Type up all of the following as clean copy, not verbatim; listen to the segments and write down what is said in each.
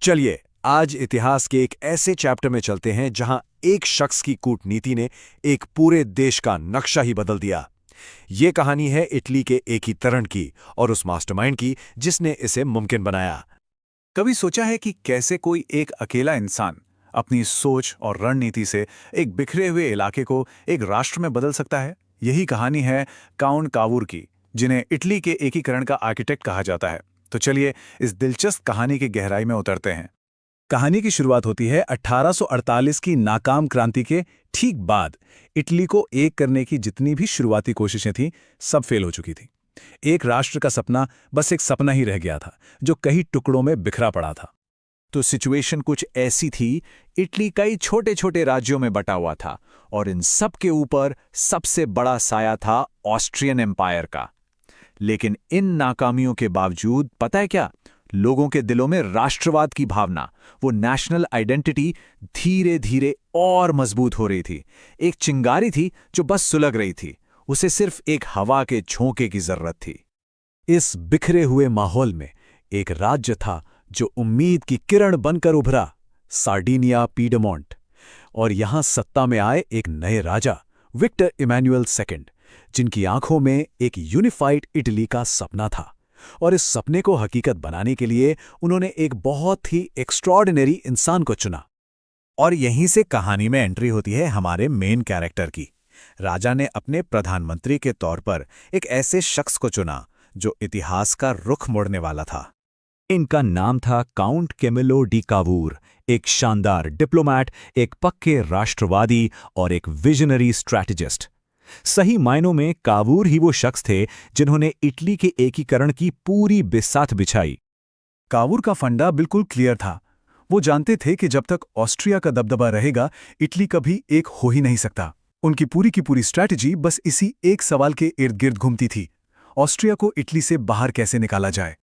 चलिए आज इतिहास के एक ऐसे चैप्टर में चलते हैं जहां एक शख्स की कूटनीति ने एक पूरे देश का नक्शा ही बदल दिया। ये कहानी है इटली के एकीकरण की और उस मास्टरमाइंड की जिसने इसे मुमकिन बनाया। कभी सोचा है कि कैसे कोई एक अकेला इंसान अपनी सोच और रणनीति से एक बिखरे हुए इलाके को एक राष्ट्र में बदल सकता है? यही कहानी है काउंट कावूर की, जिन्हें इटली के एकीकरण का आर्किटेक्ट कहा जाता है। तो चलिए इस दिलचस्प कहानी की गहराई में उतरते हैं। कहानी की शुरुआत होती है 1848 की नाकाम क्रांति के ठीक बाद। इटली को एक करने की जितनी भी शुरुआती कोशिशें थीं, सब फेल हो चुकी थी। एक राष्ट्र का सपना बस एक सपना ही रह गया था, जो कई टुकड़ों में बिखरा पड़ा था। तो सिचुएशन कुछ ऐसी थी, इटली कई छोटे छोटे राज्यों में बटा हुआ था और इन सब के ऊपर सबसे बड़ा साया था ऑस्ट्रियन एम्पायर का। लेकिन इन नाकामियों के बावजूद पता है क्या, लोगों के दिलों में राष्ट्रवाद की भावना, वो नेशनल आइडेंटिटी धीरे धीरे और मजबूत हो रही थी। एक चिंगारी थी जो बस सुलग रही थी, उसे सिर्फ एक हवा के झोंके की जरूरत थी। इस बिखरे हुए माहौल में एक राज्य था जो उम्मीद की किरण बनकर उभरा, सार्डिनिया पीडमोंट। और यहां सत्ता में आए एक नए राजा, विक्टर इमैनुएल सेकंड, जिनकी आंखों में एक यूनिफाइड इटली का सपना था। और इस सपने को हकीकत बनाने के लिए उन्होंने एक बहुत ही एक्स्ट्रॉर्डिनरी इंसान को चुना। और यहीं से कहानी में एंट्री होती है हमारे मेन कैरेक्टर की। राजा ने अपने प्रधानमंत्री के तौर पर एक ऐसे शख्स को चुना जो इतिहास का रुख मोड़ने वाला था। इनका नाम था काउंट कैमिलो डी कावूर, एक शानदार डिप्लोमैट, एक पक्के राष्ट्रवादी और एक विजनरी स्ट्रैटेजिस्ट। सही मायनों में कावूर ही वो शख्स थे जिन्होंने इटली के एकीकरण की पूरी बिसात बिछाई। कावूर का फंडा बिल्कुल क्लियर था। वो जानते थे कि जब तक ऑस्ट्रिया का दबदबा रहेगा, इटली कभी एक हो ही नहीं सकता। उनकी पूरी की पूरी स्ट्रैटेजी बस इसी एक सवाल के इर्द गिर्द घूमती थी, ऑस्ट्रिया को इटली से बाहर कैसे निकाला जाए।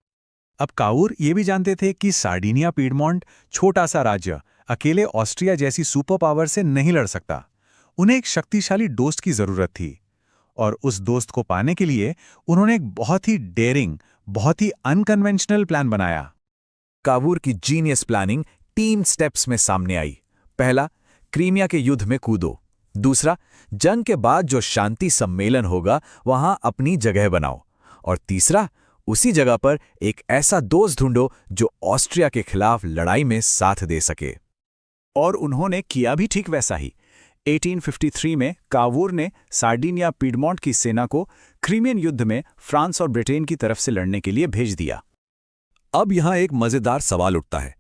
अब कावूर ये भी जानते थे कि सार्डिनिया पीडमोंट छोटा सा राज्य अकेले ऑस्ट्रिया जैसी सुपर पावर से नहीं लड़ सकता। उन्हें एक शक्तिशाली दोस्त की जरूरत थी, और उस दोस्त को पाने के लिए उन्होंने एक बहुत ही डेयरिंग, बहुत ही अनकन्वेंशनल प्लान बनाया। कावूर की जीनियस प्लानिंग 3 स्टेप्स में सामने आई। पहला, क्रीमिया के युद्ध में कूदो। दूसरा, जंग के बाद जो शांति सम्मेलन होगा वहां अपनी जगह बनाओ। और तीसरा, उसी जगह पर एक ऐसा दोस्त ढूंढो जो ऑस्ट्रिया के खिलाफ लड़ाई में साथ दे सके। और उन्होंने किया भी ठीक वैसा ही। 1853 में कावूर ने सार्डिनिया पीडमोंट की सेना को क्रीमियन युद्ध में फ्रांस और ब्रिटेन की तरफ से लड़ने के लिए भेज दिया। अब यहां एक मजेदार सवाल उठता है,